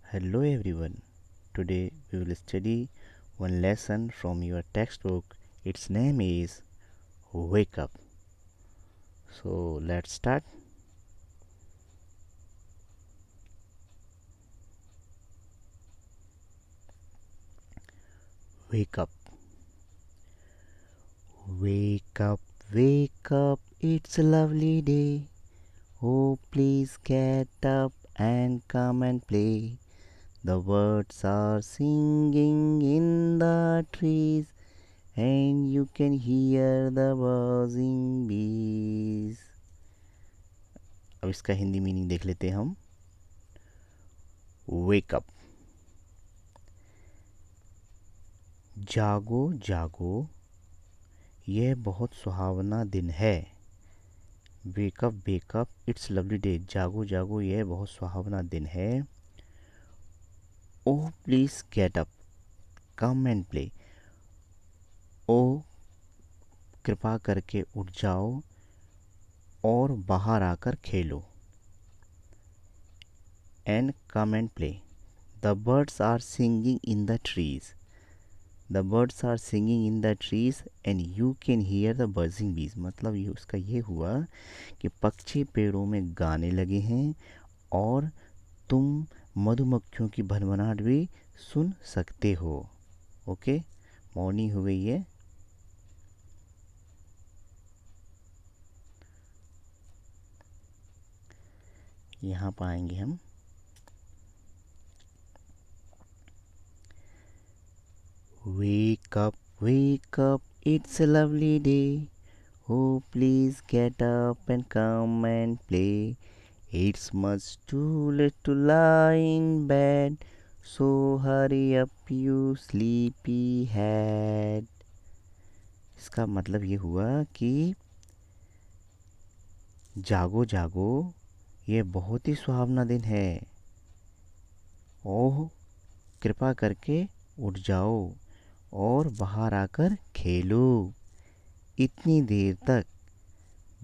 Hello everyone. Today we will study one lesson from your textbook. Its name is Wake Up. So let's start. Wake up. Wake up, wake up. It's a lovely day. Oh, please get up and come and play. The birds are singing in the trees, and you can hear the buzzing bees. अब इसका Hindi meaning देख लेते हैं हम. Wake up. जागो जागो, यह बहुत सुहावना दिन है. Wake up wake up, it's lovely day. जागो जागो, यह बहुत सुहावना दिन है. Oh please get up, come and play. Oh कृपा करके उठ जाओ और बाहर आकर खेलो. And come and play. The birds are singing in the trees. The birds are singing in the trees and you can hear the buzzing bees. मतलब ये उसका ये हुआ कि पक्षी पेड़ों में गाने लगे हैं और तुम मधुमक्खियों की भनभनाहट भी सुन सकते हो. ओके, मॉर्निंग हो गई है. यहाँ पाएंगे हम. wake up, it's a lovely day. Oh, please get up and come and play. It's much too late to lie in bed, so hurry up, you sleepy head. इसका मतलब ये हुआ कि जागो जागो, ये बहुत ही सुहावना दिन है. ओह कृपा करके उठ जाओ और बाहर आकर खेलो. इतनी देर तक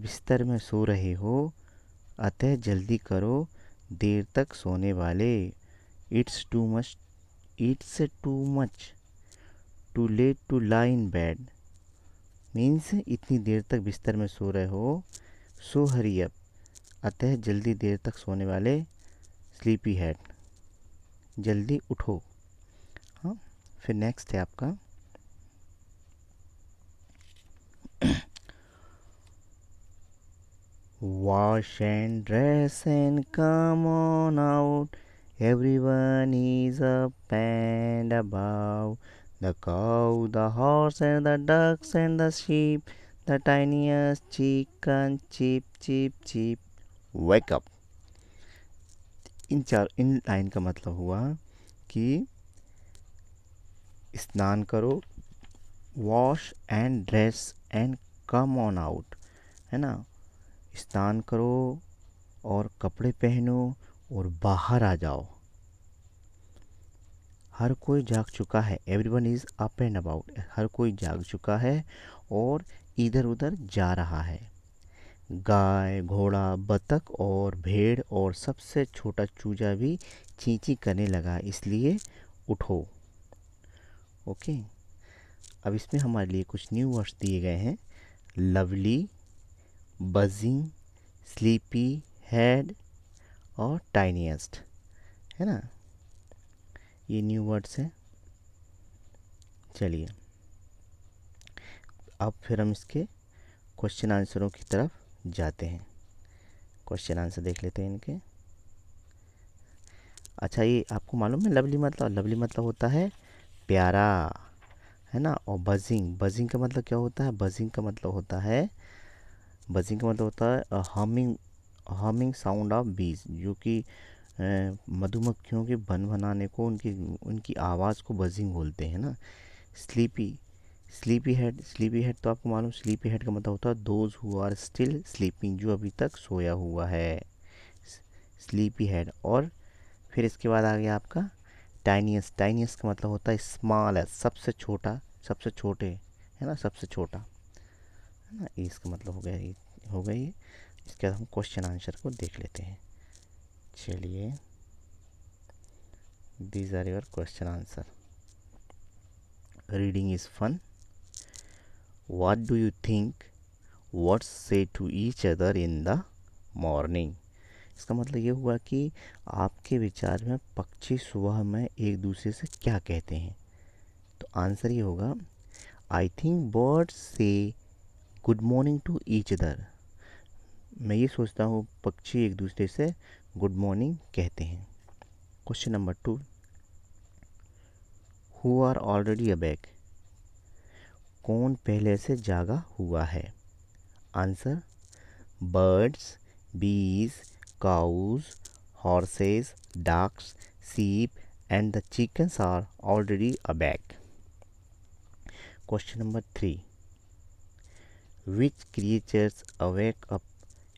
बिस्तर में सो रहे हो, अतः जल्दी करो, देर तक सोने वाले. It's too much too late to lie in bed. Means इतनी देर तक बिस्तर में सो रहे हो. सो हरी अप, अतः जल्दी देर तक सोने वाले. स्लीपी हेड, जल्दी उठो. हाँ, फिर नेक्स्ट है आपका. Wash and dress and come on out. Everyone is up and about. The cow, the horse, and the ducks, and the sheep. The tiniest chicken, chip, chip, chip. Wake up. In line का मतलब हुआ कि स्नान करो, wash and dress and come on out, है ना. स्नान करो और कपड़े पहनो और बाहर आ जाओ. हर कोई जाग चुका है. Everyone is up and about. हर कोई जाग चुका है और इधर उधर जा रहा है. गाय, घोड़ा, बतख और भेड़ और सबसे छोटा चूजा भी चींची करने लगा, इसलिए उठो. ओके, अब इसमें हमारे लिए कुछ न्यू वर्ड्स दिए गए हैं. लवली, बजिंग, स्लीपी हेड और टाइनीएस्ट, है ना. ये न्यू वर्ड्स हैं. चलिए अब फिर हम इसके क्वेश्चन आंसरों की तरफ जाते हैं. क्वेश्चन आंसर देख लेते हैं इनके. अच्छा, ये आपको मालूम है लवली मतलब होता है प्यारा, है ना. और बजिंग का मतलब क्या होता है. बजिंग का मतलब होता है हमिंग साउंड ऑफ बीज, जो कि मधुमक्खियों के बनाने को उनकी आवाज़ को बजिंग बोलते हैं ना. स्लीपी हेड तो आपको मालूम. स्लीपी हेड का मतलब होता है those who are still sleeping, जो अभी तक सोया हुआ है. Sleepy head. और फिर इसके बाद आ गया आपका टाइनियस्ट का मतलब होता है स्मॉल है, सबसे छोटा, सबसे छोटे, है ना, सबसे छोटा, है ना. इसका मतलब हो गया ये. इसके बाद हम क्वेश्चन आंसर को देख लेते हैं. चलिए These are your question answer. Reading is fun. What do you think words say to each other in the morning? इसका मतलब ये हुआ कि आपके विचार में पक्षी सुबह में एक दूसरे से क्या कहते हैं। तो आंसर ये होगा, I think birds say good morning to each other. मैं ये सोचता हूँ पक्षी एक दूसरे से गुड मॉर्निंग कहते हैं। Question number 2, who are already awake? कौन पहले से जागा हुआ है? Answer, birds, bees, cows, horses, ducks, sheep and the chickens are already awake. Question number 3, which creatures awake up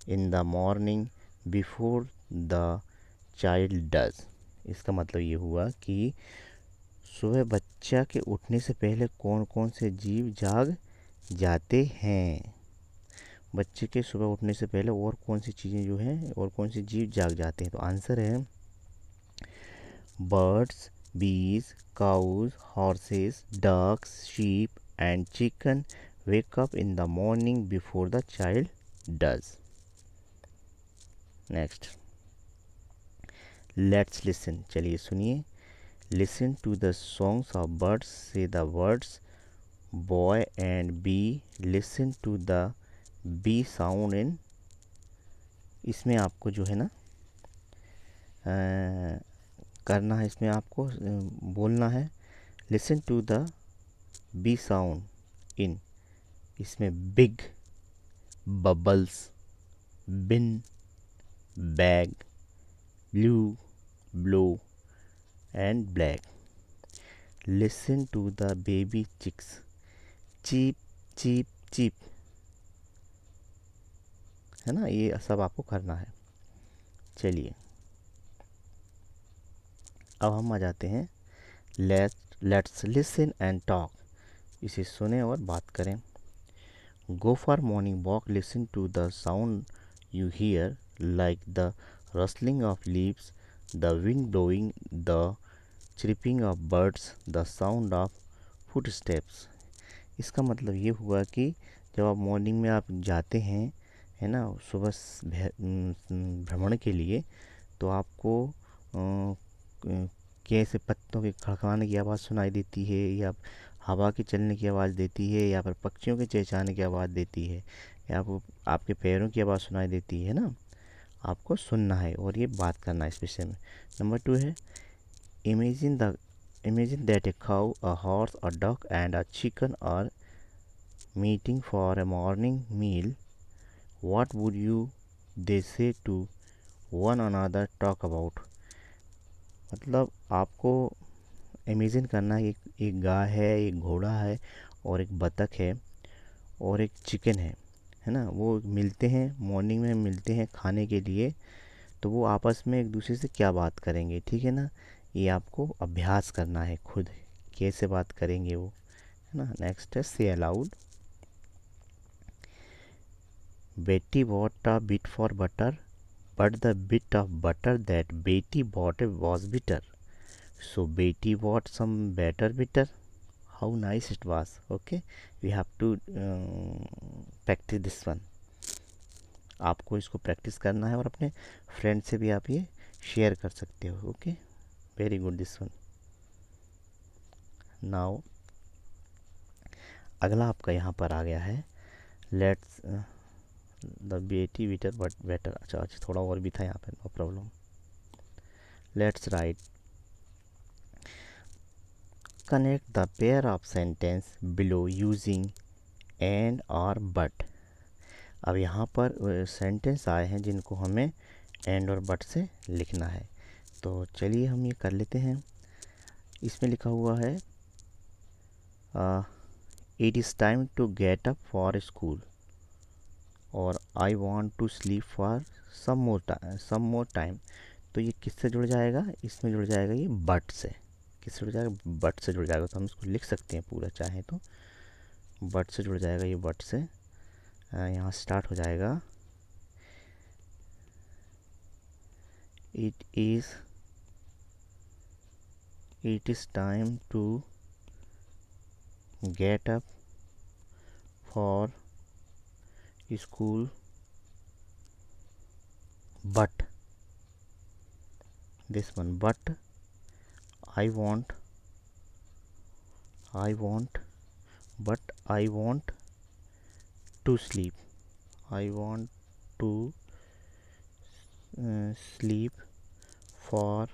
in the morning before the child does? इसका मतलब ये हुआ कि सुबह बच्चा के उठने से पहले कौन कौन से जीव जाग जाते हैं। बच्चे के सुबह उठने से पहले और कौन सी चीज़ें जो हैं और कौन सी जीव जाग जाते हैं। तो आंसर है, birds, bees, cows, horses, ducks, sheep and chicken wake up in the morning before the child does. Next, let's listen. चलिए सुनिए। Listen to the songs of birds, say the words boy and bee. Listen to the B sound in. इसमें आपको जो है ना करना है, इसमें आपको बोलना है listen to the B sound in. इसमें big, bubbles, bin, bag, blue, blow and black. Listen to the baby chicks, cheep cheep cheep, है ना। ये सब आपको करना है। चलिए अब हम आ जाते हैं लेट्स लिसन एंड टॉक। इसे सुने और बात करें। Go for morning walk, listen to the sound you hear like the rustling of leaves, the wind blowing, the chirping of birds, the sound of footsteps. इसका मतलब ये हुआ कि जब आप मॉर्निंग में आप जाते हैं, है ना, सुबह भ्रमण के लिए, तो आपको कैसे पत्तों के खड़खड़ाने की आवाज़ सुनाई देती है, या हवा के चलने की आवाज़ देती है, या फिर पक्षियों के चहचहाने की आवाज़ देती है, या आपके पैरों की आवाज़ सुनाई देती है ना। आपको सुनना है और ये बात करना है इस विषय में। नंबर 2 है, imagine that a cow, a horse, a duck and a chicken are meeting for a morning meal. What would you they say to one another talk about? मतलब आपको इमेजिन करना है, एक गाय है, एक घोड़ा है और एक बतख है और एक चिकन है ना। वो मिलते हैं, मॉर्निंग में मिलते हैं खाने के लिए। तो वो आपस में एक दूसरे से क्या बात करेंगे, ठीक है ना। ये आपको अभ्यास करना है खुद, कैसे बात करेंगे वो, है ना। नेक्स्ट है, से अलाउड। बेटी bought a bit for butter, but the bit of butter that बेटी बॉट वॉज बिटर, सो बेटी bought some better bitter. How nice it was. Okay, we have to practice this one. आपको इसको practice करना है और अपने friend से भी आप ये शेयर कर सकते हो। Okay, very good this one. Now अगला आपका यहाँ पर आ गया है, let's the Betty bitter but better. अच्छा, थोड़ा और भी था यहाँ पे, no problem. Let's write, connect the pair of sentence below using and और बट। अब यहाँ पर सेंटेंस आए हैं जिनको हमें एंड और बट से लिखना है। तो चलिए हम ये कर लेते हैं। इसमें लिखा हुआ है, it is time to get up for school, और I want to sleep for some more time. तो ये किससे जुड़ जाएगा? इसमें जुड़ जाएगा ये बट से। किससे जुड़ जाएगा? बट से जुड़ जाएगा। तो हम इसको लिख सकते हैं पूरा चाहें तो। बट से जुड़ जाएगा ये, बट से यहाँ स्टार्ट हो जाएगा, it is It is time to get up for school, but this one, but I want, but I want to sleep. I want to sleep for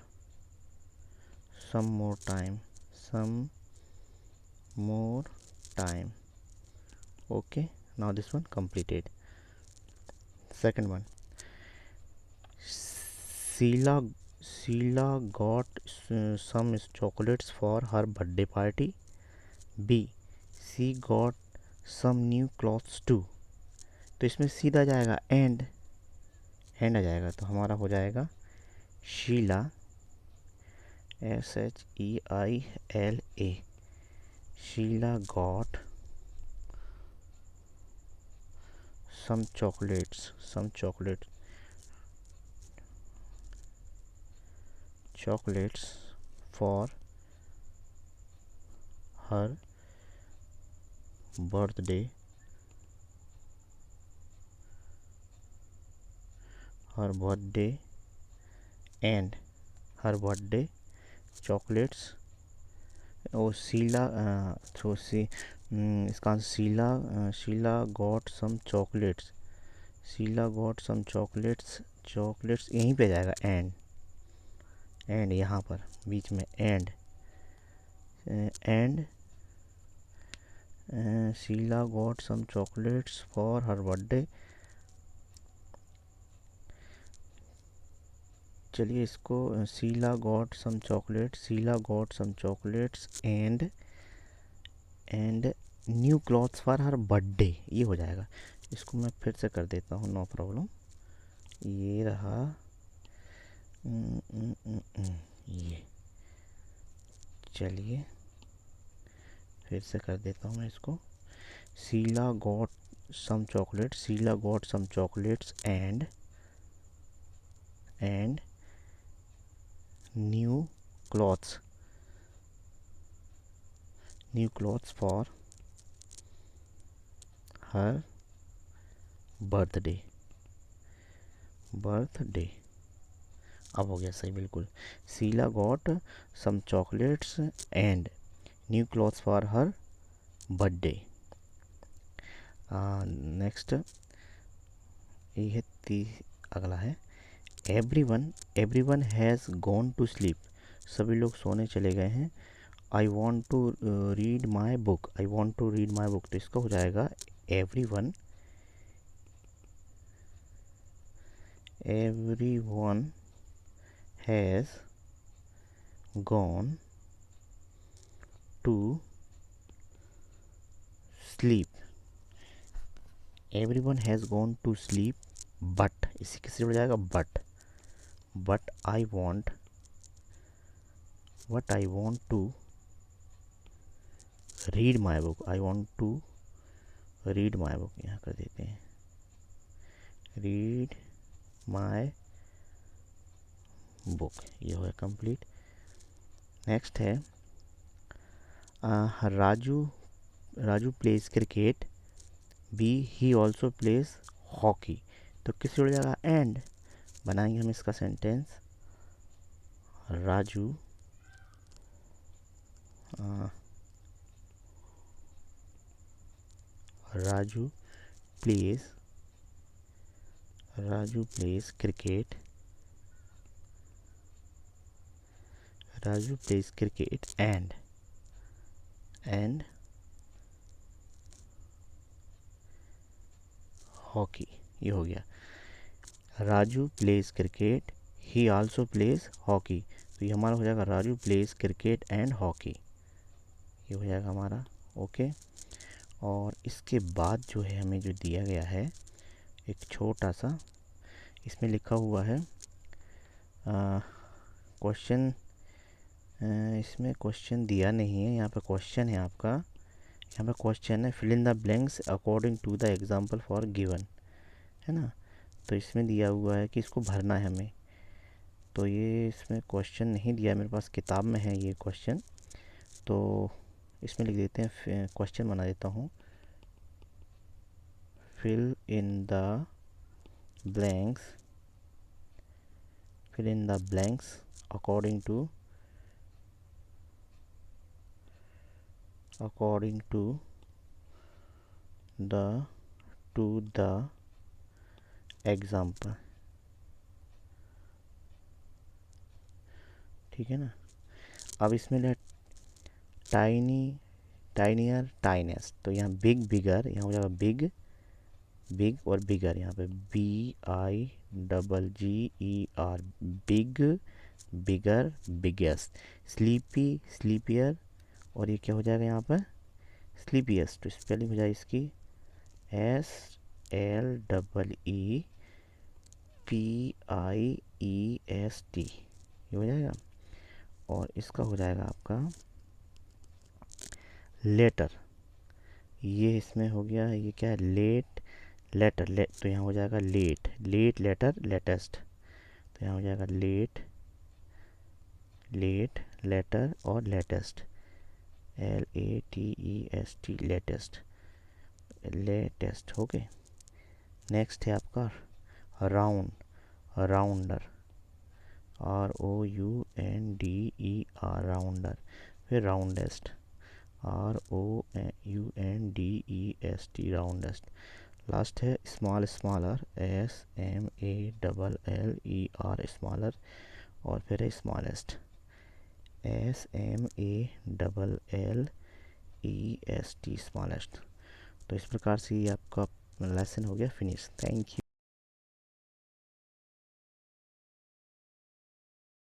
some more time. Okay, now this one completed. Second one, Sheila got some chocolates for her birthday party. B, she got some new clothes too. तो इसमें सीधा जाएगा and आ जाएगा, तो हमारा हो जाएगा Sheila, SHEILA, Sheila got some chocolates for her birthday and her birthday chocolates. और शीला तो इसका Sheila got some chocolates, chocolates यहीं पे जाएगा एंड यहाँ पर बीच में and Sheila got some chocolates for her birthday. चलिए इसको Sheila got some chocolates and new clothes for her birthday, ये हो जाएगा. इसको मैं फिर से कर देता हूँ, नो प्रॉब्लम. ये रहा ये, चलिए फिर से कर देता हूँ मैं इसको. Sheila got some chocolates and new clothes for her birthday. अब हो गया सही बिल्कुल. Sheila got some chocolates and new clothes for her birthday. Next ये है अगला है everyone has gone to sleep. सभी लोग सोने चले गए हैं. I want to read my book. तो इसका हो जाएगा everyone has gone to sleep. But इसी के से हो जाएगा but I want to read my book. यहाँ कर देते हैं रीड माई बुक. ये हो गया कंप्लीट. नेक्स्ट है Raju plays cricket. B he also plays hockey. तो किससे जुड़ जाएगा एंड. बनाएंगे हम इसका sentence. Raju plays cricket and hockey. ये हो गया. Raju plays cricket, he also plays hockey. तो ये हमारा हो जाएगा Raju plays cricket and hockey. ये हो जाएगा हमारा. ओके. और इसके बाद जो है हमें जो दिया गया है एक छोटा सा, इसमें लिखा हुआ है क्वेश्चन. इसमें क्वेश्चन दिया नहीं है, यहाँ पे क्वेश्चन है आपका. यहाँ पे क्वेश्चन है fill in the blanks according to the example for given, है ना. तो इसमें दिया हुआ है कि इसको भरना है हमें. तो ये इसमें क्वेश्चन नहीं दिया मेरे पास, किताब में है ये क्वेश्चन, तो इसमें लिख देते हैं, क्वेश्चन बना देता हूँ। Fill in the blanks according to the example। ठीक है ना। अब इसमें टाइनियर टाइनेस्ट, तो यहाँ बिग बिगर, यहाँ हो जाएगा बिग और बिगर, यहाँ पे BIGGER, big bigger biggest. Sleepy sleepier, और ये क्या हो जाएगा यहाँ पर स्लीपियस्ट, तो स्पेलिंग हो जाएगी इसकी SLEEPIEST, ये हो जाएगा। और इसका हो जाएगा आपका लेटर, ये इसमें हो गया, ये क्या है लेटर, तो यहाँ हो जाएगा लेट लेटर लेटेस्ट, तो यहाँ हो जाएगा लेट लेटर और latest, LATEST latest. Okay, next है आपका राउंडर, ROUNDER, फिर राउंडेस्ट, ROUNDEST राउंडेस्ट। लास्ट है स्मॉलर, SMALLER स्मॉलर, और फिर है स्मॉलेस्ट, SMALLEST स्मॉलेस्ट। तो इस प्रकार से ये आपका लेसन हो गया फिनिश। Thank you.